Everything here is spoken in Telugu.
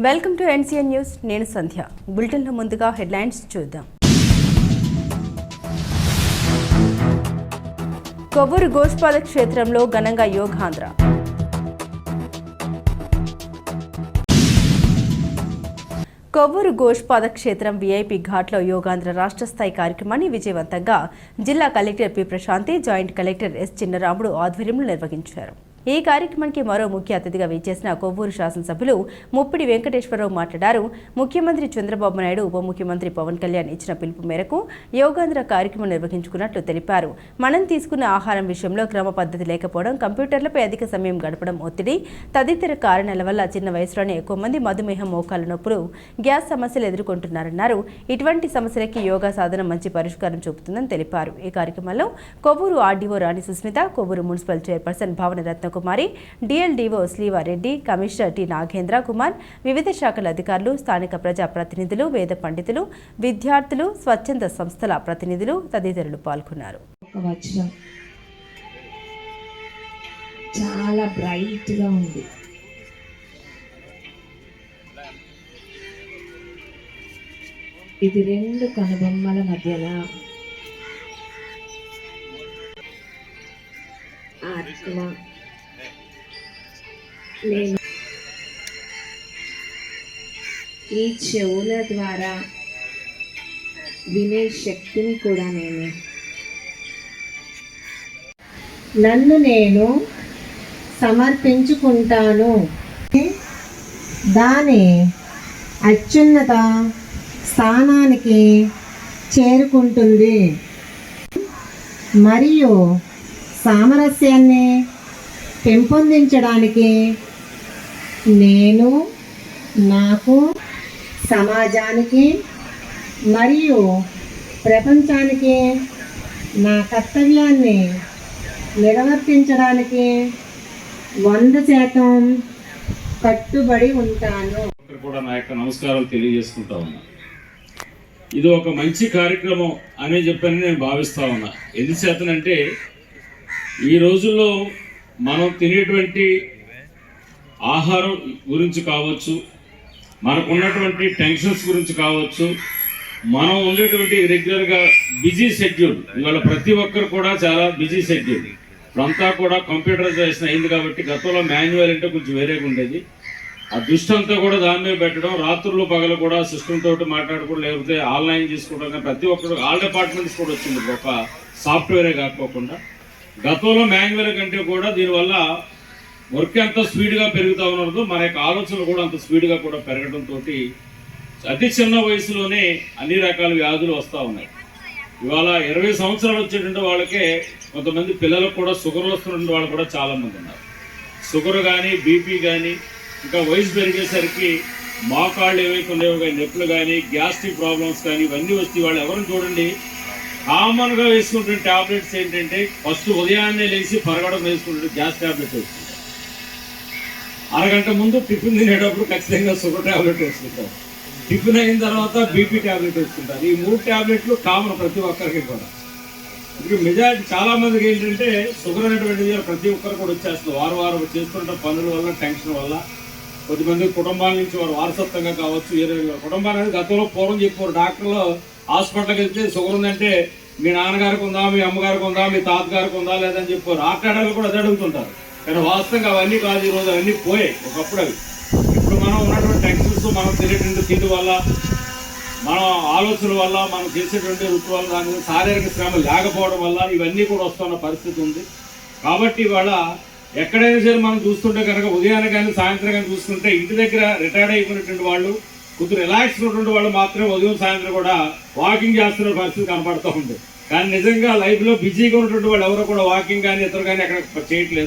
Welcome to NCN news. నేను సంధ్య. బులెటిన్లో ముందుగా హెడ్లైన్స్ చూద్దాం. కొవ్వూరు గోష్పాద క్షేత్రంలో ఘనంగా యోగాంధ్ర. కొవ్వూరు గోష్పాద క్షేత్రం వీఐపీ ఘాట్లో యోగాంధ్ర రాష్ట్ర స్థాయి కార్యక్రమాన్ని విజయవంతంగా జిల్లా collector P Prashanti, joint collector S Chinnaramudu ఆధ్వర్యంలో నిర్వహించారు. ఈ కార్యక్రమానికి మరో ముఖ్య అతిథిగా విచ్చేసిన కొవ్వూరు శాసనసభ్యులు ముప్పిడి వెంకటేశ్వరరావు మాట్లాడారు. ముఖ్యమంత్రి చంద్రబాబు నాయుడు, ఉప ముఖ్యమంత్రి పవన్ కళ్యాణ్ ఇచ్చిన పిలుపు మేరకు యోగాంధ్ర కార్యక్రమం నిర్వహించుకున్నట్లు తెలిపారు. మనం తీసుకున్న ఆహారం విషయంలో క్రమ పద్ధతి లేకపోవడం, కంప్యూటర్లపై అధిక సమయం గడపడం, ఒత్తిడి తదితర కారణాల వల్ల చిన్న వయసులోనే ఎక్కువ మంది మధుమేహం, మోకాళ్ళ నొప్పులు, గ్యాస్ సమస్యలు ఎదుర్కొంటున్నారన్నారు. ఇటువంటి సమస్యలకి యోగా సాధన మంచి పరిష్కారం చూపుతుందని తెలిపారు. ఈ కార్యక్రమంలో Kovvur RDO Rani Susmita, Kovvur municipal chairperson Bhavana Ratnakumari, DLDO Srivareddy, commissioner T Nagendra Kumar, వివిధ శాఖల అధికారులు, స్థానిక ప్రజా ప్రతినిధులు, వేద పండితులు, విద్యార్థులు, స్వచ్ఛంద సంస్థల ప్రతినిధులు తదితరులు పాల్గొన్నారు. చాలా బ్రైట్ గా ఉంది. ఇది రెండు కనుబొమ్మల మధ్యన ఆత్మ. నేను ఈ చెవుల ద్వారా వినే శక్తిని కూడా నన్ను నేను సమర్పించుకుంటాను. దాని అత్యున్నత స్థానానికి చేరుకుంటుంది మరియు సామరస్యాన్ని పెంపొందించడానికి నేను నాకు, సమాజానికి మరియు ప్రపంచానికి నా కర్తవ్యాన్ని నిర్వర్తించడానికి 100% కట్టుబడి ఉంటాను. కూడా నా యొక్క నమస్కారాలు తెలియజేసుకుంటా ఉన్నా. ఇది ఒక మంచి కార్యక్రమం అనే చెప్పని నేను భావిస్తా ఉన్నా. ఎందుచేతనంటే ఈ రోజుల్లో మనం తినేటువంటి ఆహారం గురించి కావచ్చు, మనకున్నటువంటి టెన్షన్స్ గురించి కావచ్చు, మనం ఉండేటువంటి రెగ్యులర్గా బిజీ షెడ్యూల్, ఇవాళ ప్రతి ఒక్కరు కూడా చాలా బిజీ షెడ్యూల్. ఇప్పుడంతా కూడా కంప్యూటరైజేషన్ అయింది కాబట్టి గతంలో మాన్యువల్ అంటే కొంచెం వేరేగా ఉండేది. ఆ దృష్టి అంతా కూడా దాని మీద పెట్టడం, రాత్రులు పగలు కూడా సిస్టమ్ తోటి మాట్లాడుకోవడం, లేకపోతే ఆన్లైన్ చేసుకోవడం, కానీ ప్రతి ఒక్కరు ఆల్ డిపార్ట్మెంట్స్ కూడా వచ్చింది. ఒక సాఫ్ట్వేరే కాకోకుండా గతంలో మాన్యువల్ కంటే కూడా దీనివల్ల వర్క్ ఎంత స్పీడ్గా పెరుగుతూ ఉన్నదో మన యొక్క ఆలోచనలు కూడా అంత స్పీడ్గా కూడా పెరగడంతో అతి చిన్న వయసులోనే అన్ని రకాల వ్యాధులు వస్తూ ఉన్నాయి. ఇవాళ 20 సంవత్సరాలు వచ్చేటువంటి వాళ్ళకే కొంతమంది పిల్లలకు కూడా షుగర్ వస్తున్న వాళ్ళు కూడా చాలామంది ఉన్నారు. షుగర్ కానీ, బీపీ కానీ, ఇంకా వయసు పెరిగేసరికి మోకాళ్ళు ఏవైతే ఉన్నాయో కానీ నొప్పులు కానీ, గ్యాస్ట్రిక్ ప్రాబ్లమ్స్ కానీ ఇవన్నీ వస్తే వాళ్ళు ఎవరిని చూడండి కామన్గా వేసుకుంటున్న ట్యాబ్లెట్స్ ఏంటంటే ఫస్ట్ ఉదయాన్నే లేచి పరగడం వేసుకుంటే గ్యాస్ ట్యాబ్లెట్ వేసుకుంటారు. అరగంట ముందు టిఫిన్ తినేటప్పుడు ఖచ్చితంగా షుగర్ ట్యాబ్లెట్ వేసుకుంటారు. టిఫిన్ అయిన తర్వాత బీపీ ట్యాబ్లెట్ వేసుకుంటారు. ఈ 3 ట్యాబ్లెట్లు కామన్ ప్రతి ఒక్కరికి కూడా. ఇప్పుడు మెజారిటీ చాలా మందికి ఏంటంటే షుగర్ అనేటువంటిది ప్రతి ఒక్కరు కూడా వచ్చేస్తుంది. వారం చేస్తుంటే పనుల వల్ల, టెన్షన్ వల్ల. కొద్దిమంది కుటుంబాల నుంచి వారు వారసత్వంగా కావచ్చు, కుటుంబాలు అనేది గతంలో పూర్వం చెప్పారు. డాక్టర్లు హాస్పిటల్కి వెళ్తే షుగర్ ఉందంటే మీ నాన్నగారికి ఉందా, మీ అమ్మగారికి ఉందా, మీ తాతగారికి ఉందా లేదని చెప్పారు. ఆటగాళ్ళు కూడా అదే అడుగుతుంటారు. కానీ వాస్తవంగా అవన్నీ కాదు. ఈ రోజు అవన్నీ పోయాయి ఒకప్పుడు. అవి ఇప్పుడు మనం ఉన్నటువంటి టెన్షన్స్, మనం తినేటువంటి తిండి వల్ల, మన ఆలోచనల వల్ల, మనం చేసేటువంటి వృత్తి వల్ల, దాని శారీరక శ్రమ లేకపోవడం వల్ల ఇవన్నీ కూడా వస్తున్న పరిస్థితి ఉంది. కాబట్టి ఇవాళ ఎక్కడైనా సరే మనం చూస్తుంటే కనుక ఉదయాన్నే కానీ సాయంత్రం కానీ చూసుకుంటే ఇంటి దగ్గర రిటైర్డ్ అయిపోయినటువంటి వాళ్ళు, కొద్దిగా రిలాక్స్ ఉన్నటువంటి వాళ్ళు మాత్రమే ఉదయం సాయంత్రం కూడా వాకింగ్ చేస్తున్న పరిస్థితి కనపడుతూ ఉంది. కానీ నిజంగా లైఫ్లో బిజీగా ఉన్నటువంటి వాళ్ళు ఎవరు కూడా వాకింగ్ కానీ ఇతరు కానీ ఎక్కడ చేయట్లేదు.